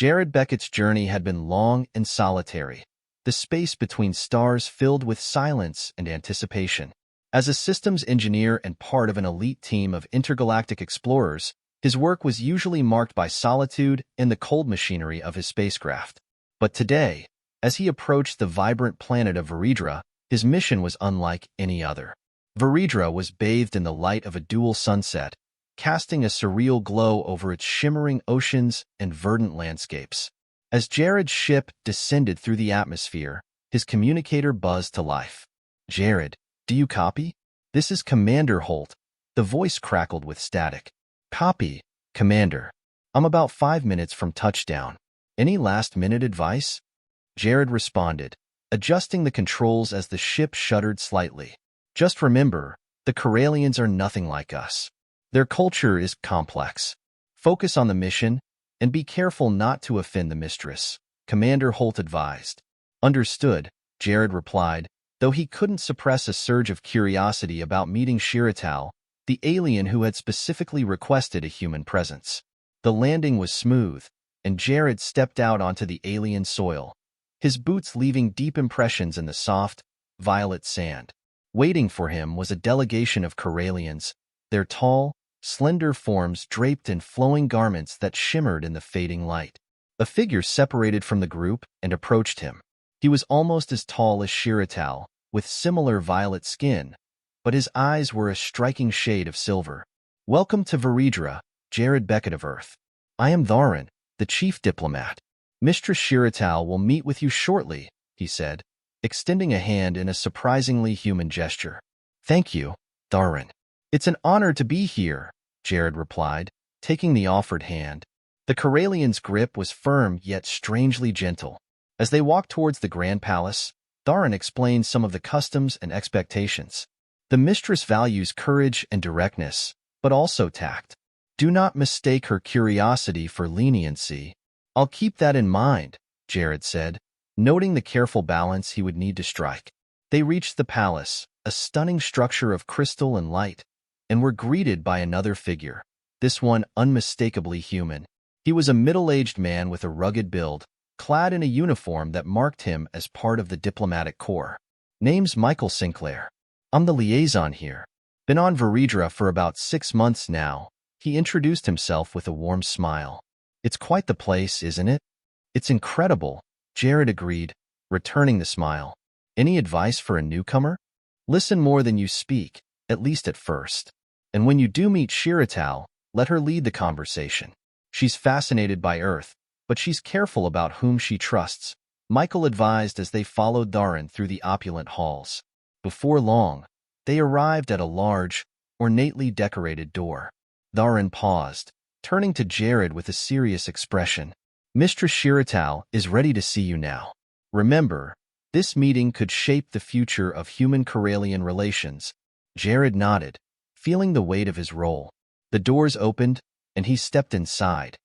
Jared Beckett's journey had been long and solitary, the space between stars filled with silence and anticipation. As a systems engineer and part of an elite team of intergalactic explorers, his work was usually marked by solitude and the cold machinery of his spacecraft. But today, as he approached the vibrant planet of Vedra, his mission was unlike any other. Vedra was bathed in the light of a dual sunset, casting a surreal glow over its shimmering oceans and verdant landscapes. As Jared's ship descended through the atmosphere, his communicator buzzed to life. "Jared, do you copy? This is Commander Holt." The voice crackled with static. "Copy, Commander. I'm about 5 minutes from touchdown. Any last-minute advice?" Jared responded, adjusting the controls as the ship shuddered slightly. "Just remember, the Corellians are nothing like us. Their culture is complex. Focus on the mission, and be careful not to offend the Mistress," Commander Holt advised. "Understood," Jared replied, though he couldn't suppress a surge of curiosity about meeting Shiratal, the alien who had specifically requested a human presence. The landing was smooth, and Jared stepped out onto the alien soil, his boots leaving deep impressions in the soft, violet sand. Waiting for him was a delegation of Corellians, their tall, slender forms draped in flowing garments that shimmered in the fading light. A figure separated from the group and approached him. He was almost as tall as Shiratal, with similar violet skin, but his eyes were a striking shade of silver. "Welcome to Vedra, Jared Beckett of Earth. I am Tharan, the chief diplomat. Mistress Shiratal will meet with you shortly," he said, extending a hand in a surprisingly human gesture. "Thank you, Tharan. It's an honor to be here," Jared replied, taking the offered hand. The Corellian's grip was firm yet strangely gentle. As they walked towards the Grand Palace, Tharan explained some of the customs and expectations. "The Mistress values courage and directness, but also tact. Do not mistake her curiosity for leniency." "I'll keep that in mind," Jared said, noting the careful balance he would need to strike. They reached the palace, a stunning structure of crystal and light, and were greeted by another figure, this one unmistakably human. He was a middle-aged man with a rugged build, clad in a uniform that marked him as part of the diplomatic corps. "Name's Michael Sinclair. I'm the liaison here. Been on Vedra for about 6 months now," he introduced himself with a warm smile. "It's quite the place, isn't it?" "It's incredible," Jared agreed, returning the smile. "Any advice for a newcomer? Listen more than you speak, at least at first. And when you do meet Shiratal, let her lead the conversation. She's fascinated by Earth, but she's careful about whom she trusts," Michael advised as they followed Tharan through the opulent halls. Before long, they arrived at a large, ornately decorated door. Tharan paused, turning to Jared with a serious expression. "Mistress Shiratal is ready to see you now. Remember, this meeting could shape the future of human-Corellian relations." Jared nodded, feeling the weight of his role. The doors opened, and he stepped inside,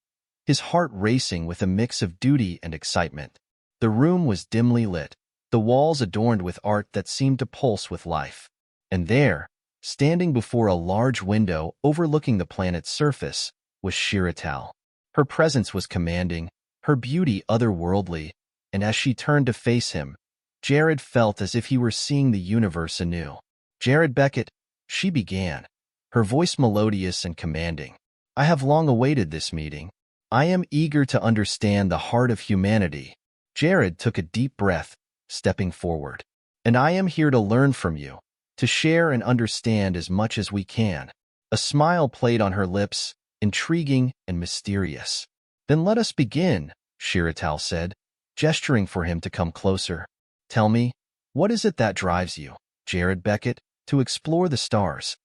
his heart racing with a mix of duty and excitement. The room was dimly lit, the walls adorned with art that seemed to pulse with life. And there, standing before a large window overlooking the planet's surface, was Shiratal. Her presence was commanding, her beauty otherworldly, and as she turned to face him, Jared felt as if he were seeing the universe anew. "Jared Beckett," she began, her voice melodious and commanding. "I have long awaited this meeting. I am eager to understand the heart of humanity." Jared took a deep breath, stepping forward. "And I am here to learn from you, to share and understand as much as we can." A smile played on her lips, intriguing and mysterious. "Then let us begin," Shiratal said, gesturing for him to come closer. "Tell me, what is it that drives you, Jared Beckett, to explore the stars?"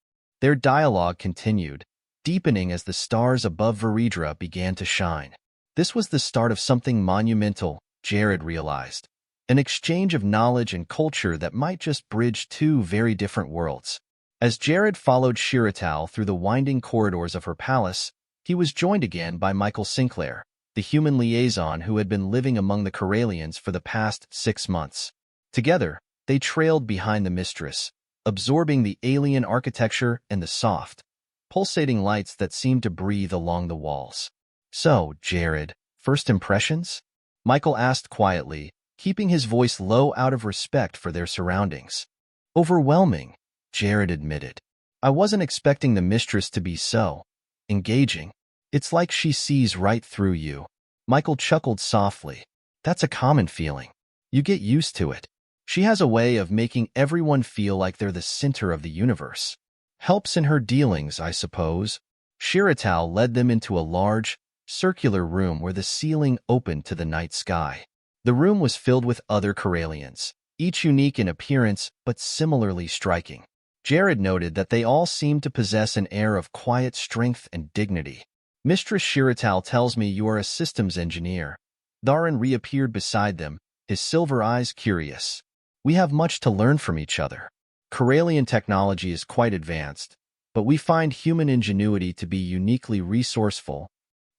Their dialogue continued, deepening as the stars above Vedra began to shine. This was the start of something monumental, Jared realized, an exchange of knowledge and culture that might just bridge two very different worlds. As Jared followed Shiratal through the winding corridors of her palace, he was joined again by Michael Sinclair, the human liaison who had been living among the Corellians for the past 6 months. Together, they trailed behind the Mistress, absorbing the alien architecture and the soft, pulsating lights that seemed to breathe along the walls. "So, Jared," First impressions? Michael asked quietly, keeping his voice low out of respect for their surroundings. Overwhelming, Jared admitted. I wasn't expecting the Mistress to be so engaging. It's like she sees right through you. Michael chuckled softly. That's a common feeling. You get used to it. She has a way of making everyone feel like they're the center of the universe. Helps in her dealings, I suppose. Shiratal led them into a large, circular room where the ceiling opened to the night sky. The room was filled with other Corellians, each unique in appearance but similarly striking. Jared noted that they all seemed to possess an air of quiet strength and dignity. Mistress Shiratal tells me you are a systems engineer. Dharan reappeared beside them, his silver eyes curious. We have much to learn from each other. Corellian technology is quite advanced, but we find human ingenuity to be uniquely resourceful.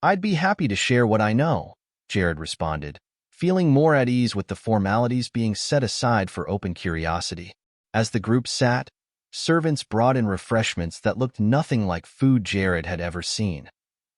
I'd be happy to share what I know, Jared responded, feeling more at ease with the formalities being set aside for open curiosity. As the group sat, servants brought in refreshments that looked nothing like food Jared had ever seen.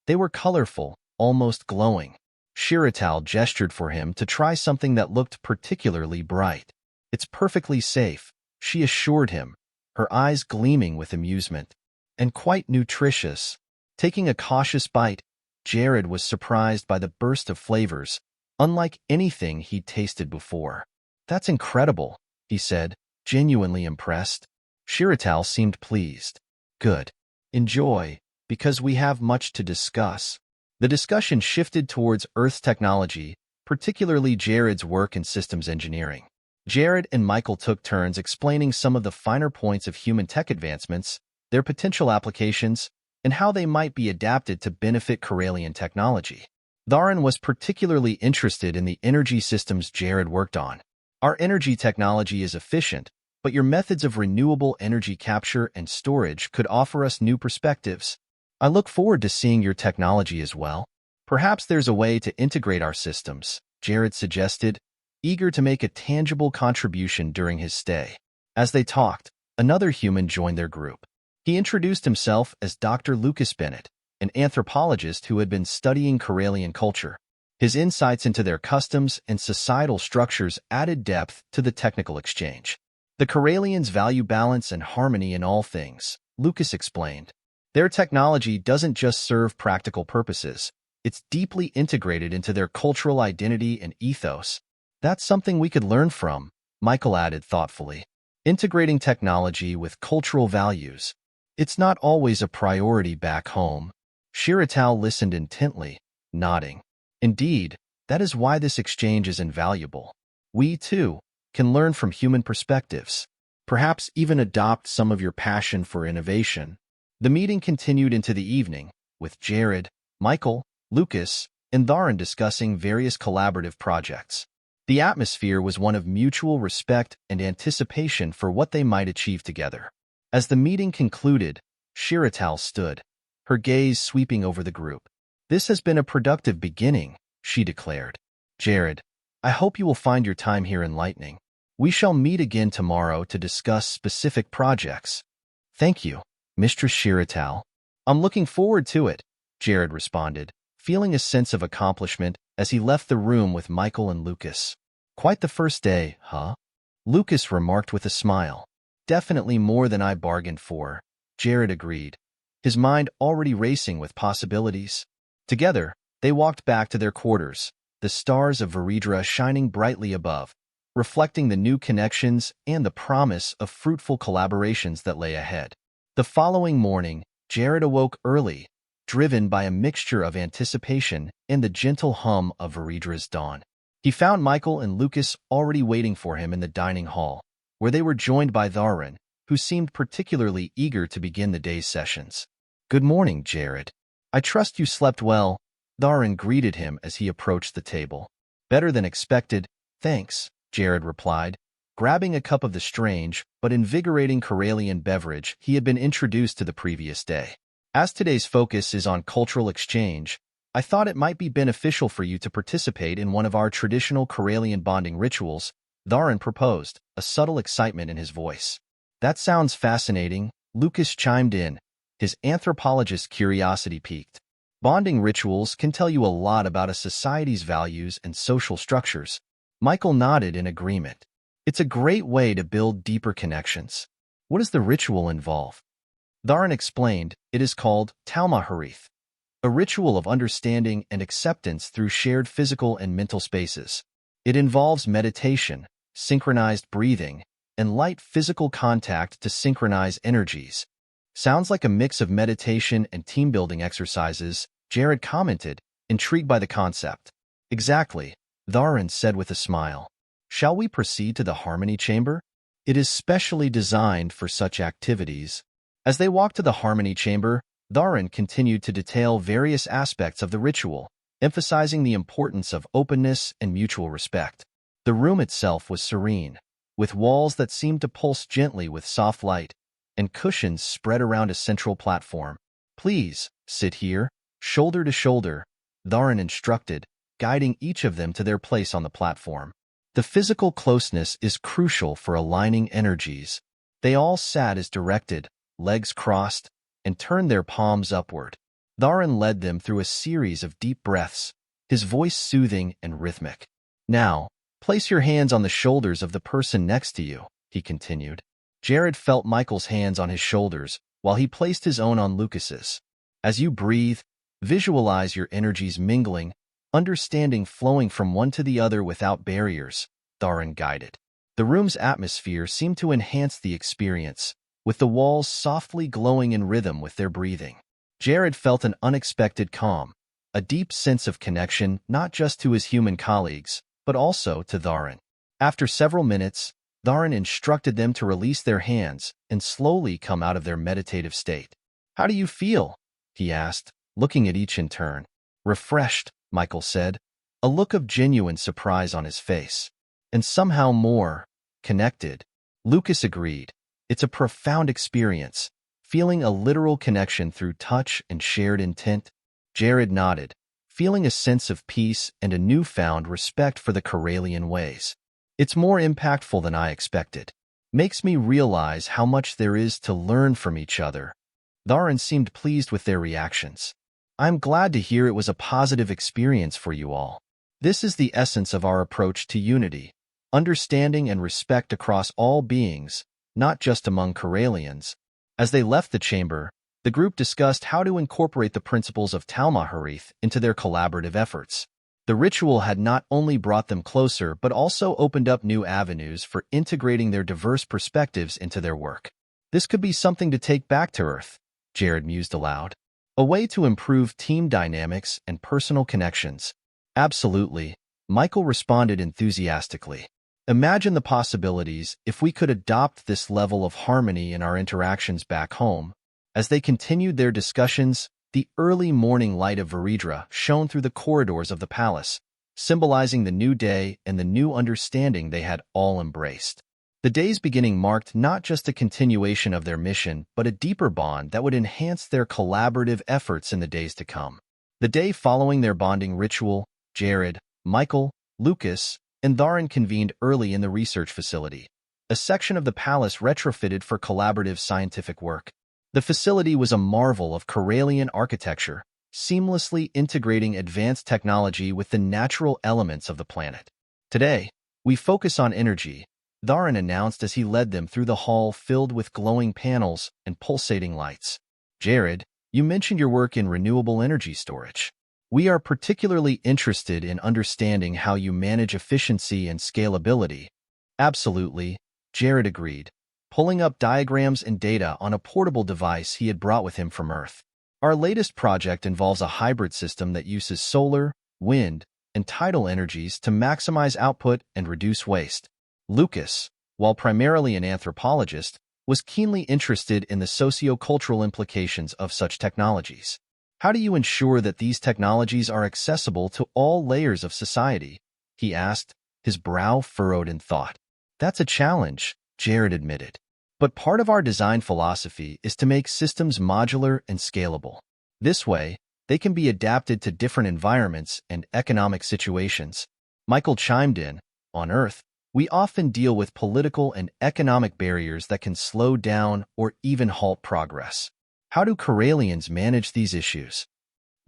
They were colorful, almost glowing. Shiratal gestured for him to try something that looked particularly bright. It's perfectly safe, she assured him, her eyes gleaming with amusement. And quite nutritious. Taking a cautious bite, Jared was surprised by the burst of flavors, unlike anything he'd tasted before. That's incredible, he said, genuinely impressed. Shiratal seemed pleased. Good. Enjoy, because we have much to discuss. The discussion shifted towards Earth's technology, particularly Jared's work in systems engineering. Jared and Michael took turns explaining some of the finer points of human tech advancements, their potential applications, and how they might be adapted to benefit Corellian technology. Dharan was particularly interested in the energy systems Jared worked on. Our energy technology is efficient, but your methods of renewable energy capture and storage could offer us new perspectives. I look forward to seeing your technology as well. Perhaps there's a way to integrate our systems, Jared suggested, eager to make a tangible contribution during his stay. As they talked, another human joined their group. He introduced himself as Dr. Lucas Bennett, an anthropologist who had been studying Corellian culture. His insights into their customs and societal structures added depth to the technical exchange. The Corellians value balance and harmony in all things, Lucas explained. Their technology doesn't just serve practical purposes, it's deeply integrated into their cultural identity and ethos. That's something we could learn from, Michael added thoughtfully. Integrating technology with cultural values. It's not always a priority back home. Shiratal listened intently, nodding. Indeed, that is why this exchange is invaluable. We, too, can learn from human perspectives. Perhaps even adopt some of your passion for innovation. The meeting continued into the evening, with Jared, Michael, Lucas, and Dharan discussing various collaborative projects. The atmosphere was one of mutual respect and anticipation for what they might achieve together. As the meeting concluded, Shiratal stood, her gaze sweeping over the group. This has been a productive beginning, she declared. Jared, I hope you will find your time here enlightening. We shall meet again tomorrow to discuss specific projects. Thank you, Mistress Shiratal. I'm looking forward to it, Jared responded, feeling a sense of accomplishment as he left the room with Michael and Lucas. Quite the first day, huh? Lucas remarked with a smile. Definitely more than I bargained for, Jared agreed, his mind already racing with possibilities. Together, they walked back to their quarters, the stars of Vedra shining brightly above, reflecting the new connections and the promise of fruitful collaborations that lay ahead. The following morning, Jared awoke early, driven by a mixture of anticipation and the gentle hum of Vedra's dawn. He found Michael and Lucas already waiting for him in the dining hall, where they were joined by Dharan, who seemed particularly eager to begin the day's sessions. Good morning, Jared. I trust you slept well, Dharan greeted him as he approached the table. Better than expected, thanks, Jared replied, grabbing a cup of the strange but invigorating Corellian beverage he had been introduced to the previous day. As today's focus is on cultural exchange, I thought it might be beneficial for you to participate in one of our traditional Corellian bonding rituals, Dharan proposed, a subtle excitement in his voice. That sounds fascinating, Lucas chimed in, his anthropologist's curiosity piqued. Bonding rituals can tell you a lot about a society's values and social structures. Michael nodded in agreement. It's a great way to build deeper connections. What does the ritual involve? Dharan explained, it is called Talmaharith, a ritual of understanding and acceptance through shared physical and mental spaces. It involves meditation, synchronized breathing, and light physical contact to synchronize energies. Sounds like a mix of meditation and team-building exercises, Jared commented, intrigued by the concept. Exactly, Dharan said with a smile. Shall we proceed to the Harmony Chamber? It is specially designed for such activities. As they walked to the Harmony Chamber, Dharan continued to detail various aspects of the ritual, emphasizing the importance of openness and mutual respect. The room itself was serene, with walls that seemed to pulse gently with soft light, and cushions spread around a central platform. Please, sit here, shoulder to shoulder, Dharan instructed, guiding each of them to their place on the platform. The physical closeness is crucial for aligning energies. They all sat as directed, legs crossed, and turned their palms upward. Dharan led them through a series of deep breaths, his voice soothing and rhythmic. Now, place your hands on the shoulders of the person next to you, he continued. Jared felt Michael's hands on his shoulders, while he placed his own on Lucas's. As you breathe, visualize your energies mingling, understanding flowing from one to the other without barriers, Dharan guided. The room's atmosphere seemed to enhance the experience, with the walls softly glowing in rhythm with their breathing. Jared felt an unexpected calm, a deep sense of connection not just to his human colleagues, but also to Dharan. After several minutes, Dharan instructed them to release their hands and slowly come out of their meditative state. How do you feel? He asked, looking at each in turn. Refreshed, Michael said, a look of genuine surprise on his face. And somehow more connected. Lucas agreed. It's a profound experience, feeling a literal connection through touch and shared intent. Jared nodded, feeling a sense of peace and a newfound respect for the Corellian ways. It's more impactful than I expected. Makes me realize how much there is to learn from each other. Dharan seemed pleased with their reactions. I'm glad to hear it was a positive experience for you all. This is the essence of our approach to unity, understanding and respect across all beings, not just among Corellians. As they left the chamber, the group discussed how to incorporate the principles of Talmaharith into their collaborative efforts. The ritual had not only brought them closer but also opened up new avenues for integrating their diverse perspectives into their work. This could be something to take back to Earth, Jared mused aloud. A way to improve team dynamics and personal connections. Absolutely, Michael responded enthusiastically. Imagine the possibilities if we could adopt this level of harmony in our interactions back home. As they continued their discussions, the early morning light of Vedra shone through the corridors of the palace, symbolizing the new day and the new understanding they had all embraced. The day's beginning marked not just a continuation of their mission, but a deeper bond that would enhance their collaborative efforts in the days to come. The day following their bonding ritual, Jared, Michael, Lucas, and Dharan convened early in the research facility, a section of the palace retrofitted for collaborative scientific work. The facility was a marvel of Corellian architecture, seamlessly integrating advanced technology with the natural elements of the planet. Today, we focus on energy, Dharan announced as he led them through the hall filled with glowing panels and pulsating lights. Jared, you mentioned your work in renewable energy storage. We are particularly interested in understanding how you manage efficiency and scalability. Absolutely, Jared agreed, pulling up diagrams and data on a portable device he had brought with him from Earth. Our latest project involves a hybrid system that uses solar, wind, and tidal energies to maximize output and reduce waste. Lucas, while primarily an anthropologist, was keenly interested in the socio-cultural implications of such technologies. How do you ensure that these technologies are accessible to all layers of society? He asked, his brow furrowed in thought. That's a challenge, Jared admitted. But part of our design philosophy is to make systems modular and scalable. This way, they can be adapted to different environments and economic situations. Michael chimed in, on Earth, we often deal with political and economic barriers that can slow down or even halt progress. How do Corellians manage these issues?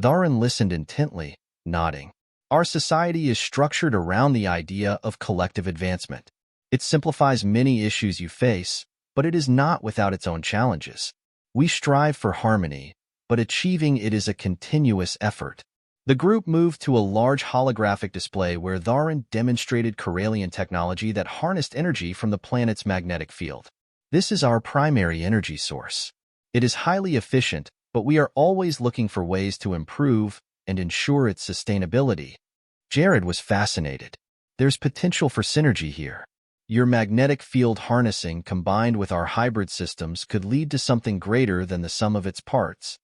Dharan listened intently, nodding. Our society is structured around the idea of collective advancement. It simplifies many issues you face, but it is not without its own challenges. We strive for harmony, but achieving it is a continuous effort. The group moved to a large holographic display where Dharan demonstrated Corellian technology that harnessed energy from the planet's magnetic field. This is our primary energy source. It is highly efficient, but we are always looking for ways to improve and ensure its sustainability. Jared was fascinated. There's potential for synergy here. Your magnetic field harnessing combined with our hybrid systems could lead to something greater than the sum of its parts.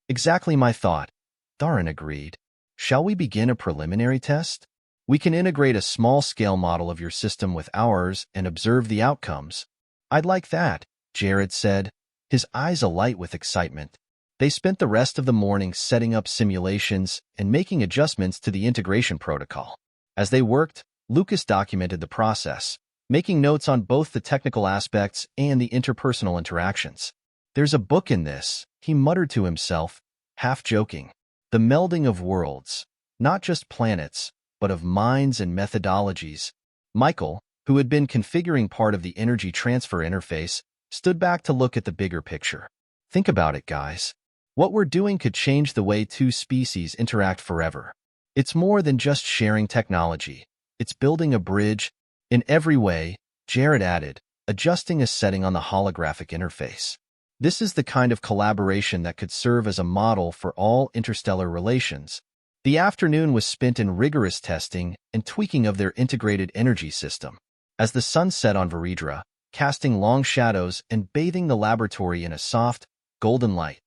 Exactly my thought, Dharan agreed. Shall we begin a preliminary test? We can integrate a small-scale model of your system with ours and observe the outcomes. I'd like that, Jared said, his eyes alight with excitement. They spent the rest of the morning setting up simulations and making adjustments to the integration protocol. As they worked, Lucas documented the process, making notes on both the technical aspects and the interpersonal interactions. There's a book in this, he muttered to himself, half joking. The melding of worlds, not just planets, but of minds and methodologies. Michael, who had been configuring part of the energy transfer interface, stood back to look at the bigger picture. Think about it, guys. What we're doing could change the way two species interact forever. It's more than just sharing technology. It's building a bridge. In every way, Jared added, adjusting a setting on the holographic interface. This is the kind of collaboration that could serve as a model for all interstellar relations. The afternoon was spent in rigorous testing and tweaking of their integrated energy system. As the sun set on Vedra, casting long shadows and bathing the laboratory in a soft, golden light,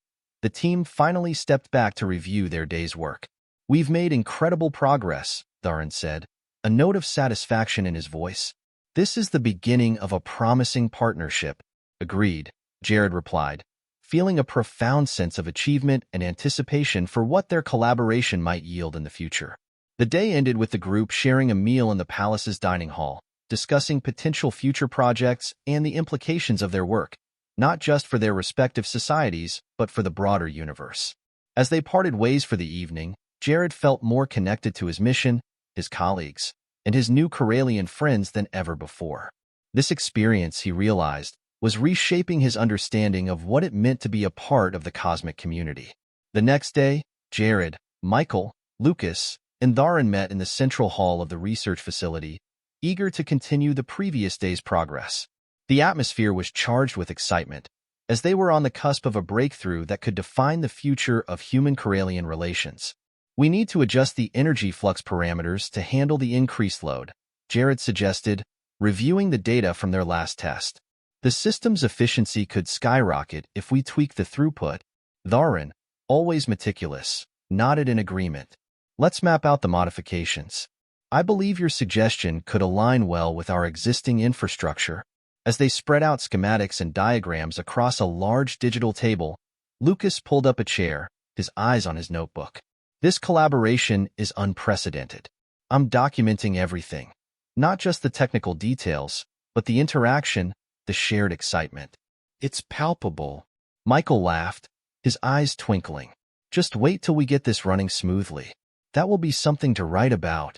the team finally stepped back to review their day's work. We've made incredible progress, Dharan said, a note of satisfaction in his voice. This is the beginning of a promising partnership. Agreed, Jared replied, feeling a profound sense of achievement and anticipation for what their collaboration might yield in the future. The day ended with the group sharing a meal in the palace's dining hall, discussing potential future projects and the implications of their work, not just for their respective societies, but for the broader universe. As they parted ways for the evening, Jared felt more connected to his mission, his colleagues, and his new Corellian friends than ever before. This experience, he realized, was reshaping his understanding of what it meant to be a part of the cosmic community. The next day, Jared, Michael, Lucas, and Dharan met in the central hall of the research facility, eager to continue the previous day's progress. The atmosphere was charged with excitement, as they were on the cusp of a breakthrough that could define the future of human-Corellian relations. We need to adjust the energy flux parameters to handle the increased load, Jared suggested, reviewing the data from their last test. The system's efficiency could skyrocket if we tweak the throughput. Dharan, always meticulous, nodded in agreement. Let's map out the modifications. I believe your suggestion could align well with our existing infrastructure. As they spread out schematics and diagrams across a large digital table, Lucas pulled up a chair, his eyes on his notebook. This collaboration is unprecedented. I'm documenting everything, not just the technical details, but the interaction, the shared excitement. It's palpable. Michael laughed, his eyes twinkling. Just wait till we get this running smoothly. That will be something to write about.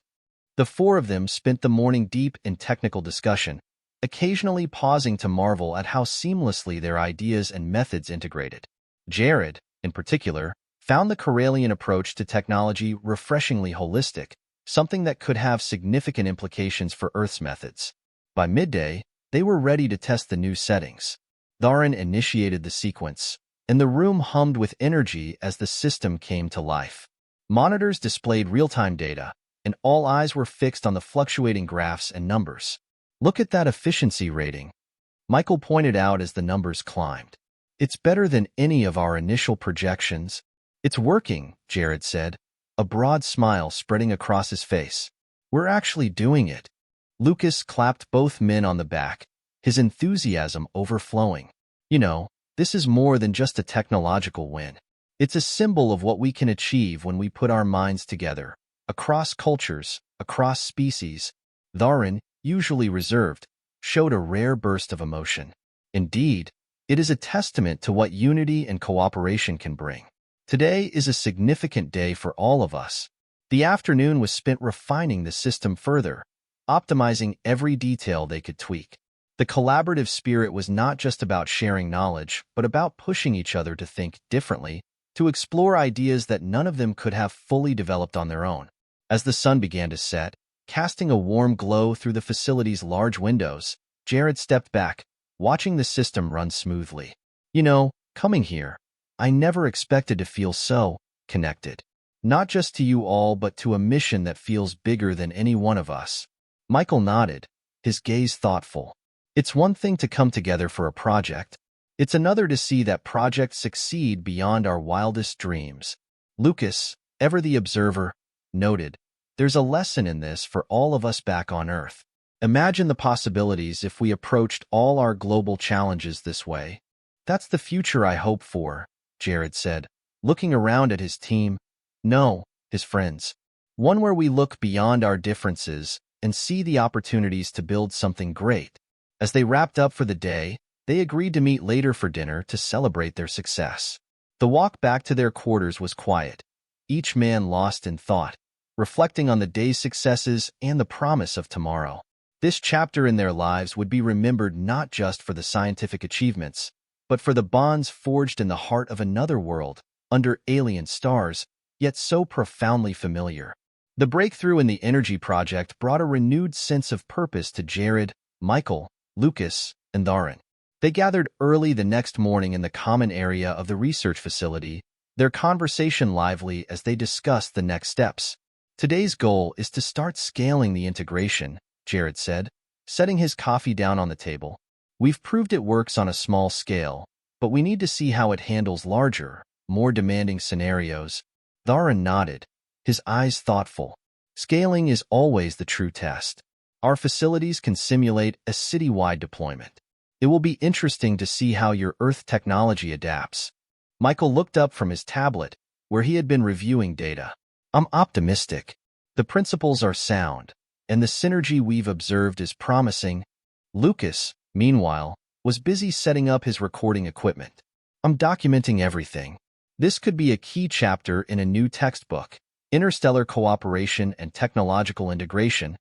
The four of them spent the morning deep in technical discussion, occasionally pausing to marvel at how seamlessly their ideas and methods integrated. Jared, in particular, found the Corellian approach to technology refreshingly holistic, something that could have significant implications for Earth's methods. By midday, they were ready to test the new settings. Dharan initiated the sequence, and the room hummed with energy as the system came to life. Monitors displayed real-time data, and all eyes were fixed on the fluctuating graphs and numbers. Look at that efficiency rating, Michael pointed out as the numbers climbed. It's better than any of our initial projections. It's working, Jared said, a broad smile spreading across his face. We're actually doing it. Lucas clapped both men on the back, his enthusiasm overflowing. You know, this is more than just a technological win. It's a symbol of what we can achieve when we put our minds together, across cultures, across species. Dharan, usually reserved, showed a rare burst of emotion. Indeed, it is a testament to what unity and cooperation can bring. Today is a significant day for all of us. The afternoon was spent refining the system further, optimizing every detail they could tweak. The collaborative spirit was not just about sharing knowledge, but about pushing each other to think differently, to explore ideas that none of them could have fully developed on their own. As the sun began to set, casting a warm glow through the facility's large windows, Jared stepped back, watching the system run smoothly. Coming here, I never expected to feel so connected. Not just to you all, but to a mission that feels bigger than any one of us. Michael nodded, his gaze thoughtful. It's one thing to come together for a project. It's another to see that project succeed beyond our wildest dreams. Lucas, ever the observer, noted, there's a lesson in this for all of us back on Earth. Imagine the possibilities if we approached all our global challenges this way. That's the future I hope for, Jared said, looking around at his team. No, his friends. One where we look beyond our differences and see the opportunities to build something great. As they wrapped up for the day, they agreed to meet later for dinner to celebrate their success. The walk back to their quarters was quiet, each man lost in thought, reflecting on the day's successes and the promise of tomorrow. This chapter in their lives would be remembered not just for the scientific achievements, but for the bonds forged in the heart of another world, under alien stars, yet so profoundly familiar. The breakthrough in the energy project brought a renewed sense of purpose to Jared, Michael, Lucas, and Dharan. They gathered early the next morning in the common area of the research facility, their conversation lively as they discussed the next steps. Today's goal is to start scaling the integration, Jared said, setting his coffee down on the table. We've proved it works on a small scale, but we need to see how it handles larger, more demanding scenarios. Dharan nodded, his eyes thoughtful. Scaling is always the true test. Our facilities can simulate a city-wide deployment. It will be interesting to see how your Earth technology adapts. Michael looked up from his tablet, where he had been reviewing data. I'm optimistic. The principles are sound, and the synergy we've observed is promising. Lucas, meanwhile, was busy setting up his recording equipment. I'm documenting everything. This could be a key chapter in a new textbook, Interstellar Cooperation and Technological Integration.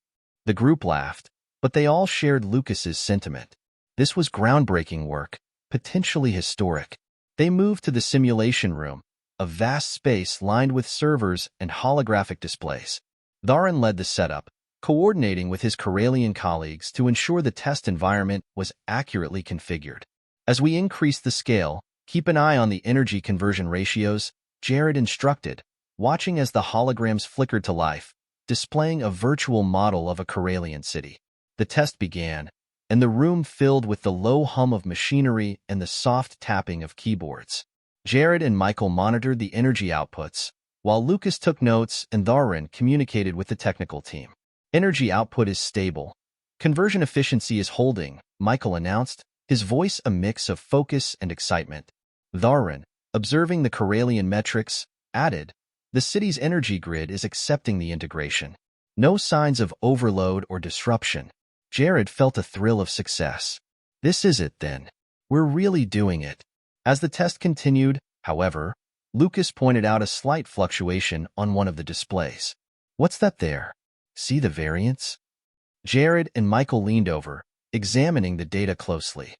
The group laughed, but they all shared Lucas's sentiment. This was groundbreaking work, potentially historic. They moved to the simulation room, a vast space lined with servers and holographic displays. Dharan led the setup, coordinating with his Corellian colleagues to ensure the test environment was accurately configured. As we increase the scale, keep an eye on the energy conversion ratios, Jared instructed, watching as the holograms flickered to life, displaying a virtual model of a Corellian city. The test began, and the room filled with the low hum of machinery and the soft tapping of keyboards. Jared and Michael monitored the energy outputs, while Lucas took notes and Dharan communicated with the technical team. Energy output is stable. Conversion efficiency is holding, Michael announced, his voice a mix of focus and excitement. Dharan, observing the Corellian metrics, added, the city's energy grid is accepting the integration. No signs of overload or disruption. Jared felt a thrill of success. This is it then. We're really doing it. As the test continued, however, Lucas pointed out a slight fluctuation on one of the displays. What's that there? See the variance? Jared and Michael leaned over, examining the data closely.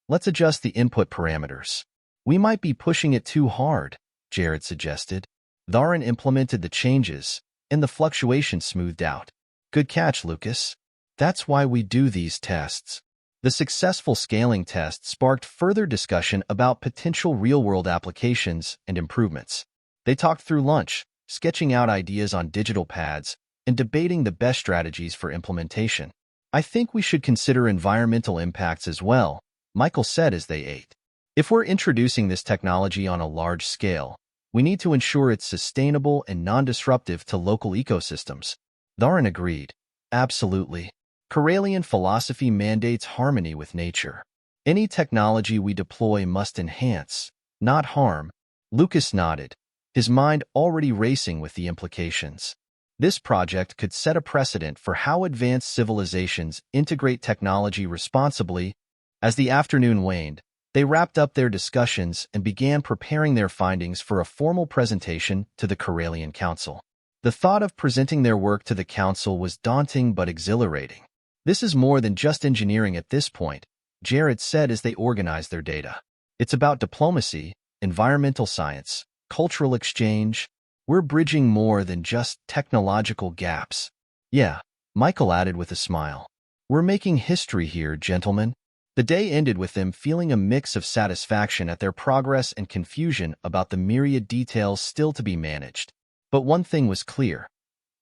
Let's adjust the input parameters. We might be pushing it too hard, Jared suggested. Dharan implemented the changes, and the fluctuation smoothed out. Good catch, Lucas. That's why we do these tests. The successful scaling test sparked further discussion about potential real-world applications and improvements. They talked through lunch, sketching out ideas on digital pads, and debating the best strategies for implementation. I think we should consider environmental impacts as well, Michael said as they ate. If we're introducing this technology on a large scale, we need to ensure it's sustainable and non-disruptive to local ecosystems. Dharan agreed. Absolutely. Corellian philosophy mandates harmony with nature. Any technology we deploy must enhance, not harm. Lucas nodded, his mind already racing with the implications. This project could set a precedent for how advanced civilizations integrate technology responsibly. As the afternoon waned, They wrapped up their discussions and began preparing their findings for a formal presentation to the Corellian Council. The thought of presenting their work to the Council was daunting but exhilarating. This is more than just engineering at this point, Jared said as they organized their data. It's about diplomacy, environmental science, cultural exchange. We're bridging more than just technological gaps. Yeah, Michael added with a smile. We're making history here, gentlemen. The day ended with them feeling a mix of satisfaction at their progress and confusion about the myriad details still to be managed. But one thing was clear.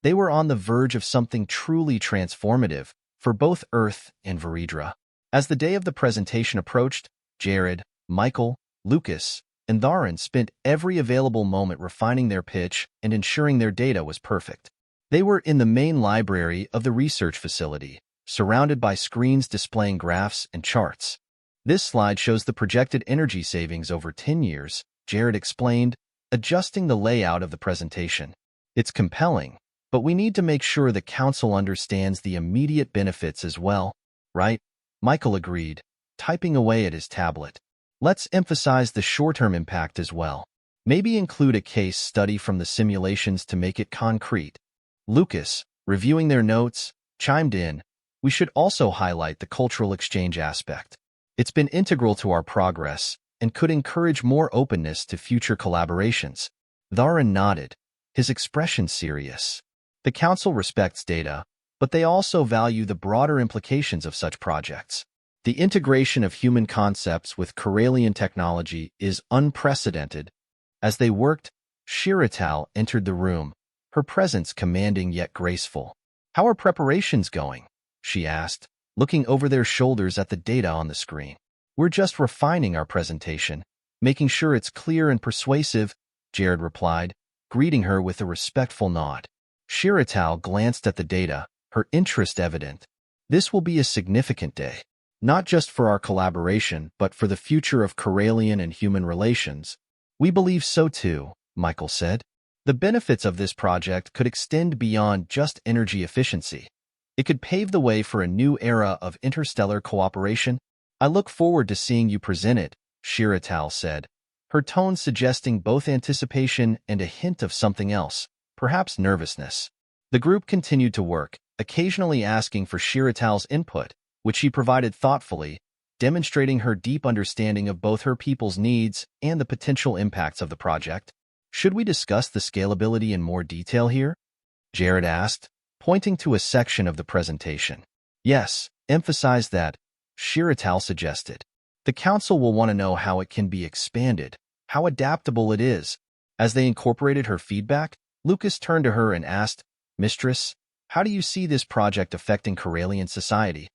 They were on the verge of something truly transformative for both Earth and Vedra. As the day of the presentation approached, Jared, Michael, Lucas, and Tharan spent every available moment refining their pitch and ensuring their data was perfect. They were in the main library of the research facility, surrounded by screens displaying graphs and charts. This slide shows the projected energy savings over 10 years, Jared explained, adjusting the layout of the presentation. It's compelling, but we need to make sure the Council understands the immediate benefits as well, right? Michael agreed, typing away at his tablet. Let's emphasize the short-term impact as well. Maybe include a case study from the simulations to make it concrete. Lucas, reviewing their notes, chimed in, we should also highlight the cultural exchange aspect. It's been integral to our progress and could encourage more openness to future collaborations. Tharan nodded, his expression serious. The Council respects data, but they also value the broader implications of such projects. The integration of human concepts with Corellian technology is unprecedented. As they worked, Shiratal entered the room, her presence commanding yet graceful. How are preparations going? She asked, looking over their shoulders at the data on the screen. We're just refining our presentation, making sure it's clear and persuasive, Jared replied, greeting her with a respectful nod. Shiratal glanced at the data, her interest evident. This will be a significant day, not just for our collaboration, but for the future of Corellian and human relations. We believe so too, Michael said. The benefits of this project could extend beyond just energy efficiency. It could pave the way for a new era of interstellar cooperation. I look forward to seeing you present it, Shiratal said, her tone suggesting both anticipation and a hint of something else, perhaps nervousness. The group continued to work, occasionally asking for Shiratal's input, which she provided thoughtfully, demonstrating her deep understanding of both her people's needs and the potential impacts of the project. Should we discuss the scalability in more detail here? Jared asked, pointing to a section of the presentation. Yes, emphasize that, Shiratal suggested. The Council will want to know how it can be expanded, how adaptable it is. As they incorporated her feedback, Lucas turned to her and asked, Mistress, how do you see this project affecting Corellian society?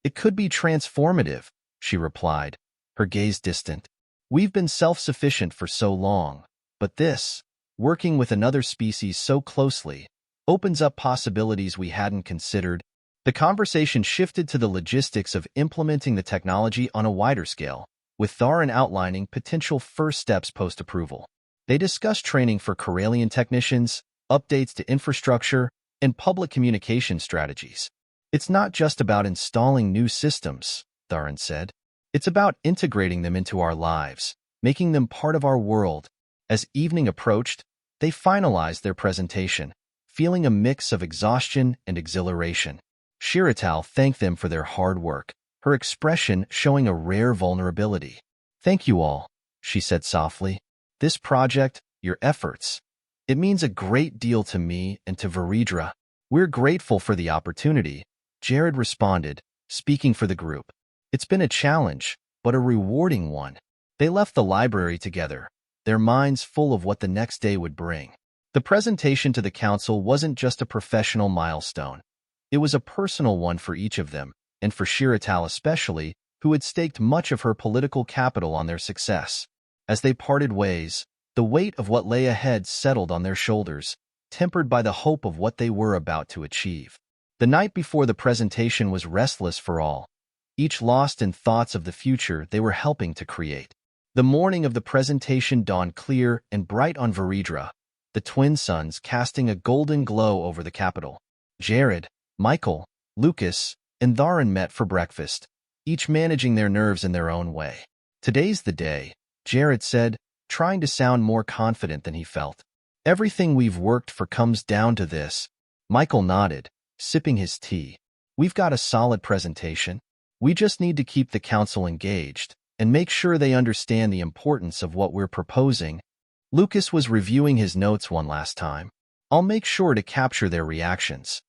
It could be transformative, she replied, her gaze distant. We've been self-sufficient for so long, but this, working with another species so closely, opens up possibilities we hadn't considered. The conversation shifted to the logistics of implementing the technology on a wider scale, with Tharan outlining potential first steps post-approval. They discussed training for Corellian technicians, updates to infrastructure, and public communication strategies. It's not just about installing new systems, Tharan said. It's about integrating them into our lives, making them part of our world. As evening approached, they finalized their presentation, feeling a mix of exhaustion and exhilaration. Shiratal thanked them for their hard work, her expression showing a rare vulnerability. Thank you all, she said softly. This project, your efforts, it means a great deal to me and to Vedra. We're grateful for the opportunity, Jared responded, speaking for the group. It's been a challenge, but a rewarding one. They left the library together, their minds full of what the next day would bring. The presentation to the Council wasn't just a professional milestone. It was a personal one for each of them, and for Shiratal especially, who had staked much of her political capital on their success. As they parted ways, the weight of what lay ahead settled on their shoulders, tempered by the hope of what they were about to achieve. The night before the presentation was restless for all, each lost in thoughts of the future they were helping to create. The morning of the presentation dawned clear and bright on Vedra, the twin suns casting a golden glow over the capital. Jared, Michael, Lucas, and Tharan met for breakfast, each managing their nerves in their own way. Today's the day, Jared said, trying to sound more confident than he felt. Everything we've worked for comes down to this. Michael nodded, sipping his tea. We've got a solid presentation. We just need to keep the council engaged and make sure they understand the importance of what we're proposing. Lucas was reviewing his notes one last time. I'll make sure to capture their reactions.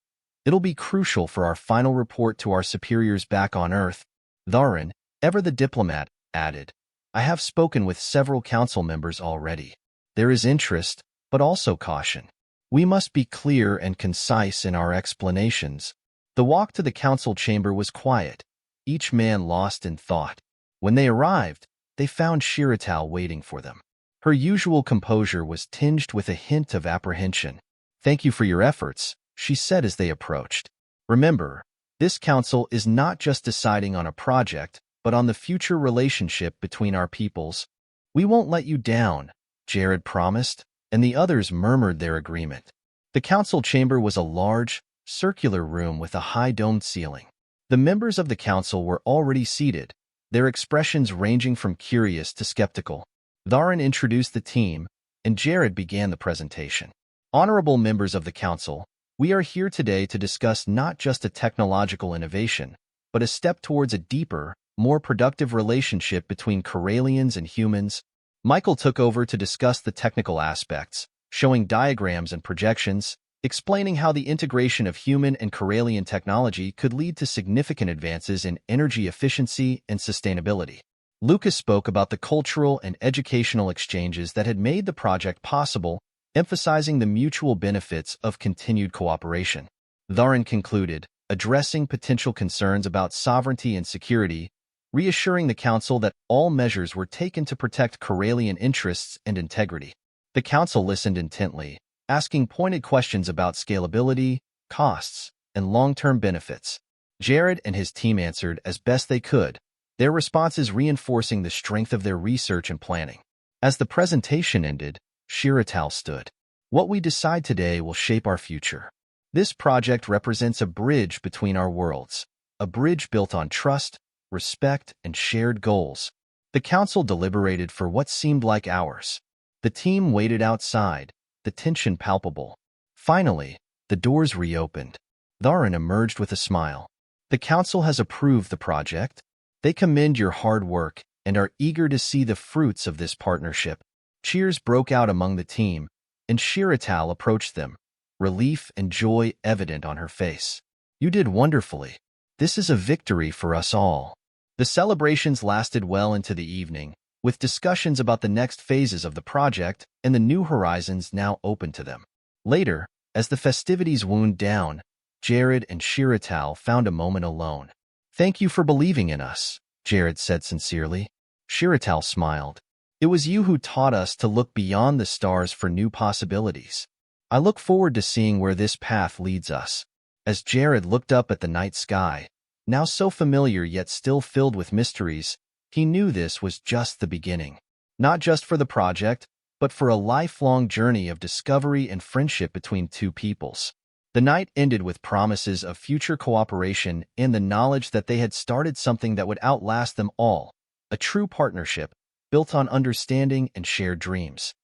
It'll be crucial for our final report to our superiors back on Earth. Dharan, ever the diplomat, added. I have spoken with several council members already. There is interest, but also caution. We must be clear and concise in our explanations. The walk to the council chamber was quiet, each man lost in thought. When they arrived, they found Shiratal waiting for them. Her usual composure was tinged with a hint of apprehension. Thank you for your efforts, she said as they approached. Remember, this council is not just deciding on a project, but on the future relationship between our peoples. We won't let you down, Jared promised, and the others murmured their agreement. The council chamber was a large, circular room with a high domed ceiling. The members of the council were already seated, their expressions ranging from curious to skeptical. Dharan introduced the team, and Jared began the presentation. Honorable members of the council, we are here today to discuss not just a technological innovation, but a step towards a deeper, more productive relationship between Corellians and humans. Michael took over to discuss the technical aspects, showing diagrams and projections, explaining how the integration of human and Corellian technology could lead to significant advances in energy efficiency and sustainability. Lucas spoke about the cultural and educational exchanges that had made the project possible, emphasizing the mutual benefits of continued cooperation. Dharan concluded, addressing potential concerns about sovereignty and security, reassuring the council that all measures were taken to protect Corellian interests and integrity. The council listened intently, asking pointed questions about scalability, costs, and long-term benefits. Jared and his team answered as best they could, their responses reinforcing the strength of their research and planning. As the presentation ended, Shiratal stood. What we decide today will shape our future. This project represents a bridge between our worlds, a bridge built on trust, respect, and shared goals. The council deliberated for what seemed like hours. The team waited outside, the tension palpable. Finally, the doors reopened. Dharan emerged with a smile. The council has approved the project. They commend your hard work and are eager to see the fruits of this partnership. Cheers broke out among the team, and Shiratal approached them, relief and joy evident on her face. You did wonderfully. This is a victory for us all. The celebrations lasted well into the evening, with discussions about the next phases of the project and the new horizons now open to them. Later, as the festivities wound down, Jared and Shiratal found a moment alone. Thank you for believing in us, Jared said sincerely. Shiratal smiled. It was you who taught us to look beyond the stars for new possibilities. I look forward to seeing where this path leads us. As Jared looked up at the night sky, now so familiar yet still filled with mysteries, he knew this was just the beginning. Not just for the project, but for a lifelong journey of discovery and friendship between two peoples. The night ended with promises of future cooperation and the knowledge that they had started something that would outlast them all, a true partnership, built on understanding and shared dreams.